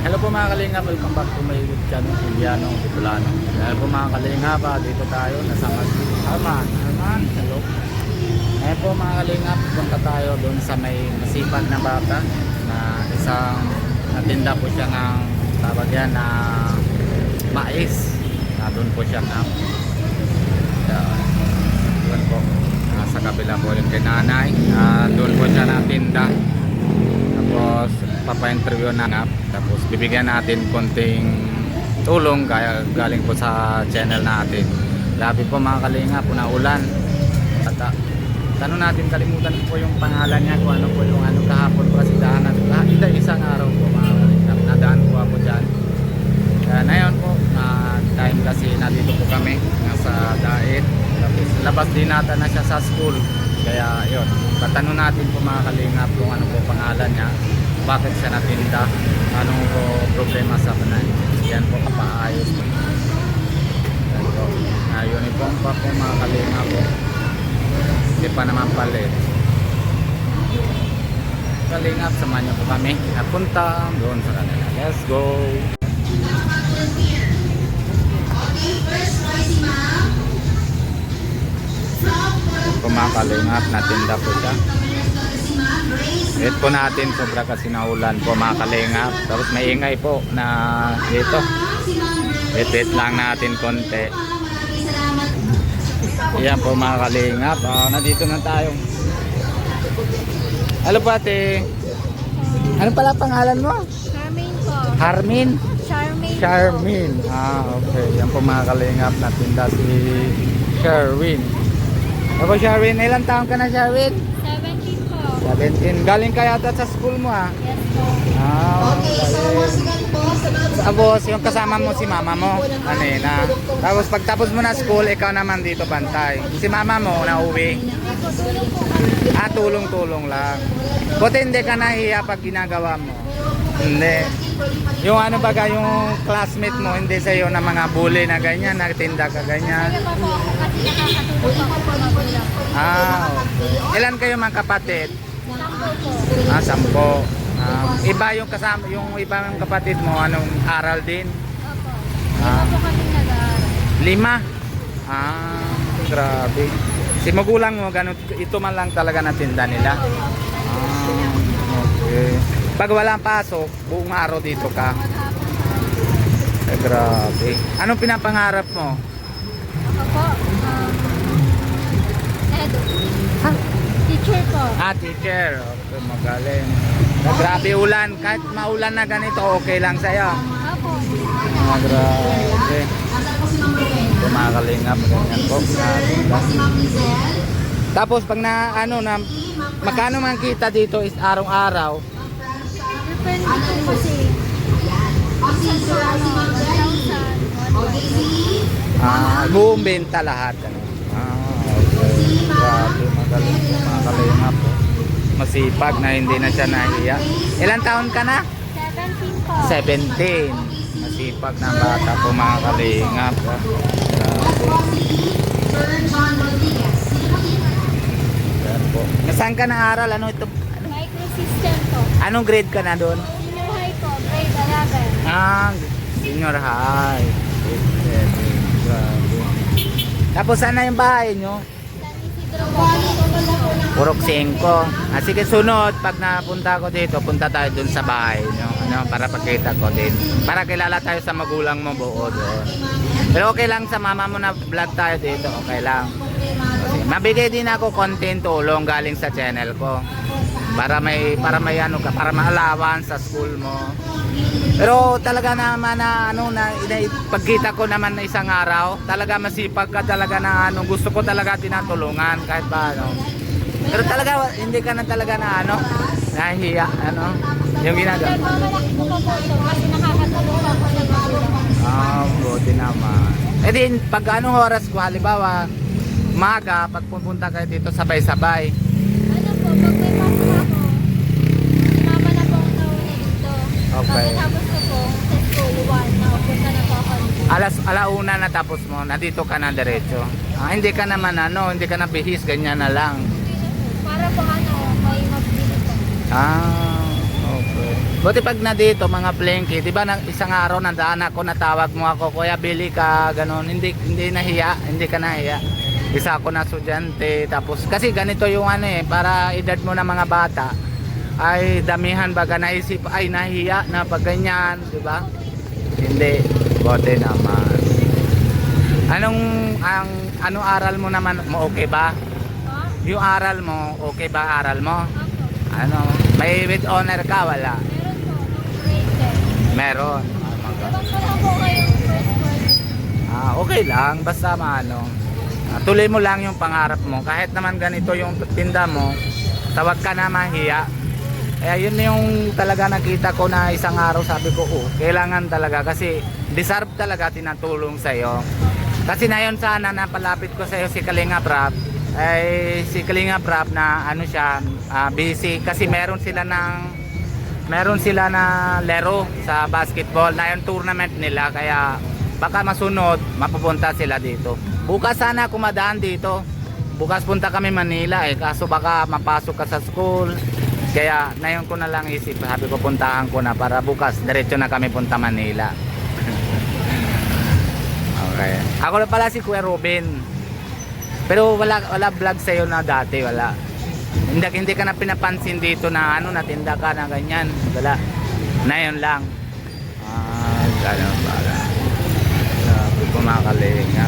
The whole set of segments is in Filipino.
Hello po mga kalingap, welcome back to my YouTube channel, Juliano Bicolano. Hello po mga kalingap, dito tayo, nasa Arman, hello. Ngayon po mga kalingap, punta tayo doon sa may masipag na bata na isang natinda po siya ng tawag yan na mais. Na doon po siya na doon po, sa kabila po yung kay nanay, doon po siya natinda. Tapos papa-interview na tapos bibigyan natin konting tulong kaya galing po sa channel natin. Grabe po mga kalingap, ulan. At tanong natin, kalimutan po yung pangalan niya kung ano po yung kahapon po kasi daan natin. Isang araw po mga kalingap, nadaan po ako dyan. Kaya ngayon po, time kasi nandito po kami, nasa Daet. Tapos labas din natin na siya sa school. Kaya yun, tatanong natin po mga kalingap kung ano po pangalan niya, bakit siya natinda, anong po problema sa kanay. Yan po kapaayos po. Yan po, uniform pa po mga kalingap po. Hindi pa naman palit. Kalingap, samahan niyo po kami napunta doon sa kanila. Let's go! Kumakalingap, natinda po siya. Wait po natin, sobra kasi naulan po mga kalingap. Tapos may ingay po na dito. Wait lang natin konti. Ayan po mga kalingap, nandito na tayo. Hello po ate. Ano pala pangalan mo? Charmaine po. Harmin? Charmaine. Charmin. Okay. Yan po mga kalingap, natinda si Sherwin. Ako Sherwin, ilang taon ka na Sherwin? 17 po. 17. Galing ka yata sa school mo Yes po. Okay. Tapos yung kasama mo si mama mo kanina. Tapos pagtapos mo na school, ikaw naman dito bantay. Si mama mo nauwi. Tulong po. Tulong-tulong lang. Buti hindi ka nahiya pag ginagawa mo. Hindi. Yung ano baga, yung classmate mo, hindi sa'yo na mga bully na ganyan, nagtinda ka ganyan. Kaya pa po ako kasi nakakatulong ako sa magulang. Okay. Ilan kayo mga kapatid? 10 po. 10. Iba yung kasama, yung ibang kapatid mo, anong aral din? Opo. Lima po kami nag-aaral. 5? Grabe. Si magulang mo, ganun, ito man lang talaga na tinda nila. Okay. Pag walang pasok, buong araw dito ka. Grabe. Anong pinapangarap mo? Ako po, teacher po. Teacher. Okay, magaling. Grabe ulan. Kahit maulan na ganito, okay lang sa'yo. Opo. Grabe. Kumakalingap. Ganyan po. Tapos pag na, magkano man kita dito is araw-araw? Depende po kasi. Buong benta lahat. Okay. Grabe. Magaling po. Kumakalingap po. Masipag na hindi na siya nahiya. Ilan taon ka na? 17 po. 17. Masipag na bata po mga kalingap. Yan po. Nasaan ka na-aral? Ano ito? Microsystem po. Anong grade ka na doon? Senior high po, grade 11. Senior high. Grabe. Tapos saan na yung bahay nyo? San Isidro po. Purok 5. Sige, sunod. Pag napunta ko dito, punta tayo dun sa bahay nyo. Para pagkita ko din. Para kilala tayo sa magulang mo buo doon. Pero okay lang sa mama mo na vlog tayo dito. Okay lang. Kasi mabigay din ako konting tulong galing sa channel ko. Para may para maalawan sa school mo. Pero talaga naman na pagkita ko naman na isang araw, talaga masipag ka talaga na gusto ko talaga tinatulungan kahit ba Pero talaga hindi ka na talaga na nahihiya yung ginagawa. Nagmamalaki ko po ito kasi nakakatulong po ako sa magulang. Buti naman. E din, pag anong oras ko, halimbawa, maga, pag pupunta kayo dito, sabay-sabay. Ano po, pag may pasok ako, si mama na po ang nauna dito. Okay. Pagkatapos ko po, sa school 1, nakapunta na po ako. Alauna na tapos mo, nandito ka na diretso. Hindi ka naman hindi ka na bihis, ganyan na lang. Para po may magbili po. Okay. Buti pag na dito mga plengke, di ba isang araw nandaan ako, natawag mo ako, kuya bili ka, ganun, hindi nahiya, hindi ka nahiya. Isa ako na estudyante, tapos kasi ganito yung ano para edad mo na mga bata, ay damihan baga naisip, ay nahiya na pag ganyan, di ba? Hindi, buti naman. Anong aral mo naman, mo okay ba? Ha? Yung aral mo, okay ba aral mo? Ako. Ano, may with honor ka, wala? Meron po. Grade 10. Meron. Ibang ko lang po kayong first quarter. Okay lang, basta tuloy mo lang yung pangarap mo. Kahit naman ganito yung tinda mo, tawag ka na mahiya. Kaya yun yung talaga nakita ko na isang araw, sabi ko, kailangan talaga kasi deserve talaga tinatulong sa'yo. Kasi na yun sana napalapit ko sa'yo si Kalinga Prab, ay si Kalinga Prab na ano siya, busy kasi meron sila na laro sa basketball na yung tournament nila, kaya baka masunod mapupunta sila dito. Bukas sana ako madaan dito, bukas punta kami Manila kaso baka mapasok ka sa school, kaya nayon ko na lang isip, sabi ko puntahan ko na para bukas diretso na kami punta Manila. Okay, ako na pala si Kuya Robin, pero wala vlog sa'yo na dati, wala. Hindi ka na pinapansin dito na natinda ka na ganyan, wala. Na yun lang. Gano'n pala. Sabi ko makalinga.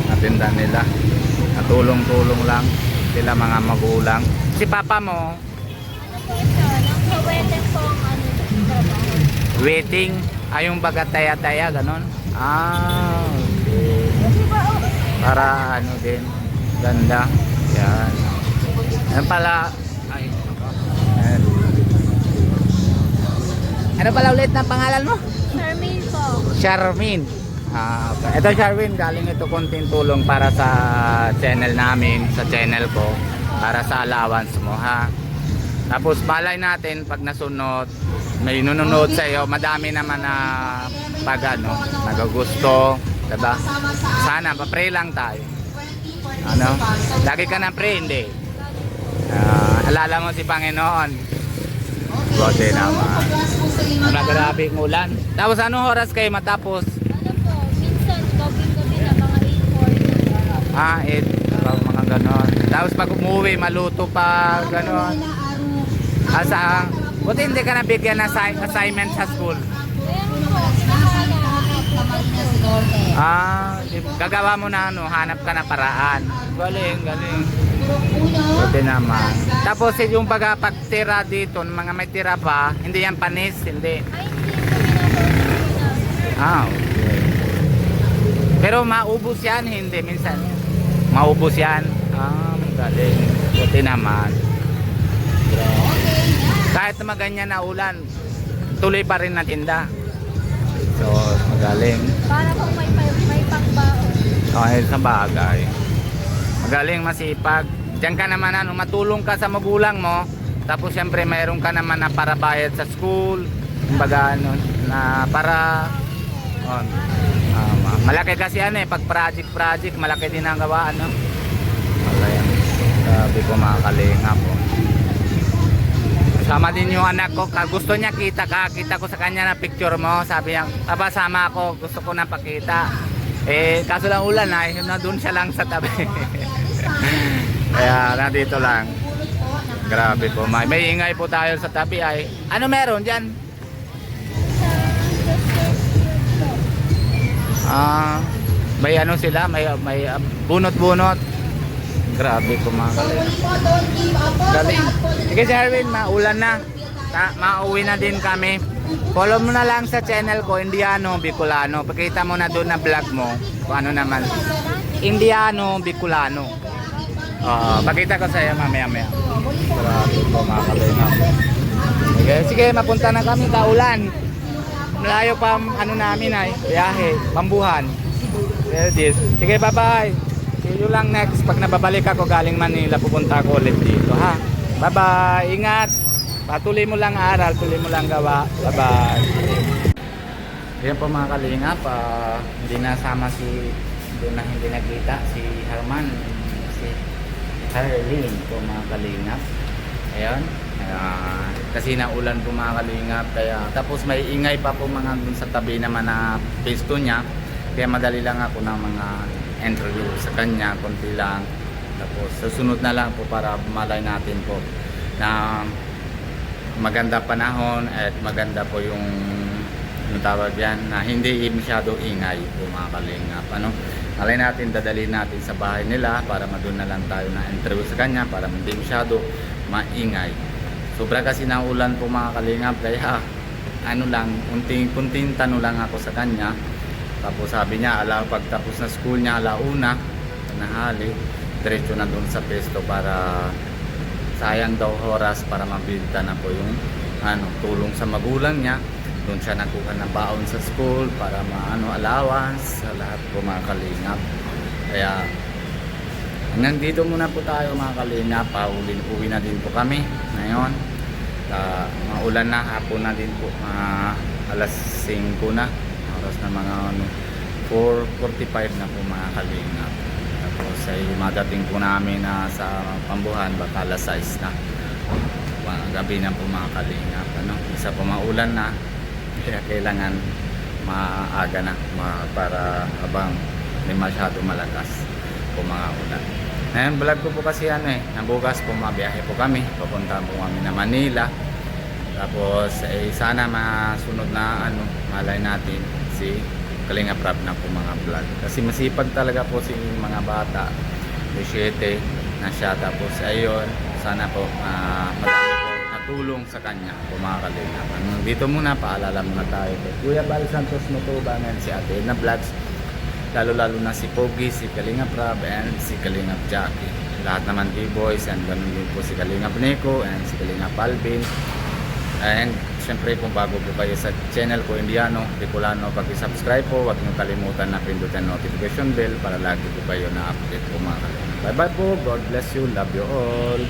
Natinda nila. Natulong-tulong lang sila mga magulang. Si papa mo, Ano po siya? Nasa wedding po ang trabaho. waiting. Yung baga taya-taya, gano'n. Okay. Para din, ganda. Yan. Ano pala? Ayan. Ano pala ulit na pangalan mo? Charmaine po. Charmaine. Okay. Ito Charmaine, galing ito konting tulong para sa channel namin, sa channel ko, para sa allowance mo, ha. Tapos malay natin pag nasunod, may nununod sa iyo, madami naman na pag nagagusto, diba? Sana pa-pray lang tayo. Lagi ka na pray, hindi. Alala mo si Panginoon. Bote naman. Grabe ng ulan. Tapos anong oras kayo matapos? Ano po? Minsan, gabi-gabi na mga 8:40. 8, mga ganon. Tapos pag umuwi, maluto pa, ganon. Buti hindi ka nabigyan ng assignment sa school. Meron po. Gagawa mo na hanap ka na paraan. Galing. Buti naman. Tapos yung pagtira dito, mga may tira pa, hindi yan panis, hindi. Ay, hindi kami na. Okay. Pero maubos yan, hindi minsan. Maubos yan. Galing. Buti naman. Kahit na maganyan na ulan, tuloy pa rin na tinda. So, magaling. Para kung may pangbaon. Okay, sa bagay. Magaling, masipag. Diyan ka naman matulong ka sa magulang mo. Tapos syempre mayroon ka naman na para bayad sa school. Kumbaga na para malaki kasi pag project malaki din ang gawaan, Malayan. Sabi ko mga kalinga po. Sama din yung anak ko, gusto niya kita ko sa kanya na picture mo, sabi niya, "Aba, sama ako, gusto ko na pakita." Kaso lang ulan na doon siya lang sa tabi. Kaya nandito lang. Grabe po, may ingay po tayo sa tabi ay. Ano meron diyan? May sila, may bunot-bunot. Grabe po mga kalinga. Galing. Sige si Erwin, maulan na. Mauwi na din kami. Follow mo na lang sa channel ko, Indiano Bicolano. Pakita mo na doon na vlog mo. Kung ano naman. Indiano Bicolano. Pakita ko sa iyo mamaya. Grabe po mga kalinga. Sige, mapunta na kami kaulan. Malayo pa namin ay biyahe, Pambuhan. Sige, bye-bye. See you lang next. Pag nababalik ako galing Manila, pupunta ako ulit dito, ha. Bye-bye. Ingat. Patuloy mo lang aral, tuloy mo lang gawa. Bye-bye. Ayan po mga kalingap. Hindi nasama hindi nakita si Herman, si Harleen po mga kalingap. Ayan. Kasi naulan po mga kalingap, kaya tapos may ingay pa po mga dun sa tabi naman na pisto niya, kaya madali lang ako ng mga interview sa kanya, konti lang. Tapos susunod na lang po para malay natin po na maganda panahon at maganda po yung tawag yan, na hindi masyado ingay po mga kalingap. Malay natin, dadalhin natin sa bahay nila para madun na lang tayo na interview sa kanya para hindi masyado maingay. Sobra kasi ng ulan po mga kalingap, kaya kunting tanong lang ako sa kanya. Tapos sabi niya, pagtapos na school niya, 1:00 tanghali, diretso na doon sa pesto para sayang daw oras para mabenta na po yung tulong sa magulang niya. Doon siya nakuha ng baon sa school para allowance sa lahat po mga kalingap. Kaya hanggang dito muna po tayo mga kalingap. Uwi na din po kami ngayon. Maulan na, hapon na din po, alas 5 na, oras na mga 4:45 na po mga kalingap. Tapos ay madating po namin na sa Pambuhan baka alas 6 na gabi na po mga kalingap. Isa po maulan na, kaya kailangan maaga na para habang hindi masyado malakas po mga ulan. Ngayon vlog ko po kasi nabukas po mabiyahe po kami, papunta po kami na Manila. Tapos sana masunod na malay natin si Kalinga Prab na po mga vlog. Kasi masipag talaga po si mga bata, 17 na siya. Tapos ayun, sana po madami po natulong sa kanya po mga Kalinga. Dito muna, paalala muna tayo kay Kuya Bal Santos Motubangan, si Ate Edna Vlogs, lalo na si Pogi, si Kalinga Prab, and si Kalinga Jackie. Lahat naman B-boys, and ganun din po si Kalinga Nico and si Kalinga Palvin. And syempre kung bago po kayo sa channel ko Indiano Bicolano, pag-subscribe po, huwag niyo kalimutan na pindutin notification bell para lagi po kayo na update po mga Kalinga. Bye bye po, God bless you, love you all.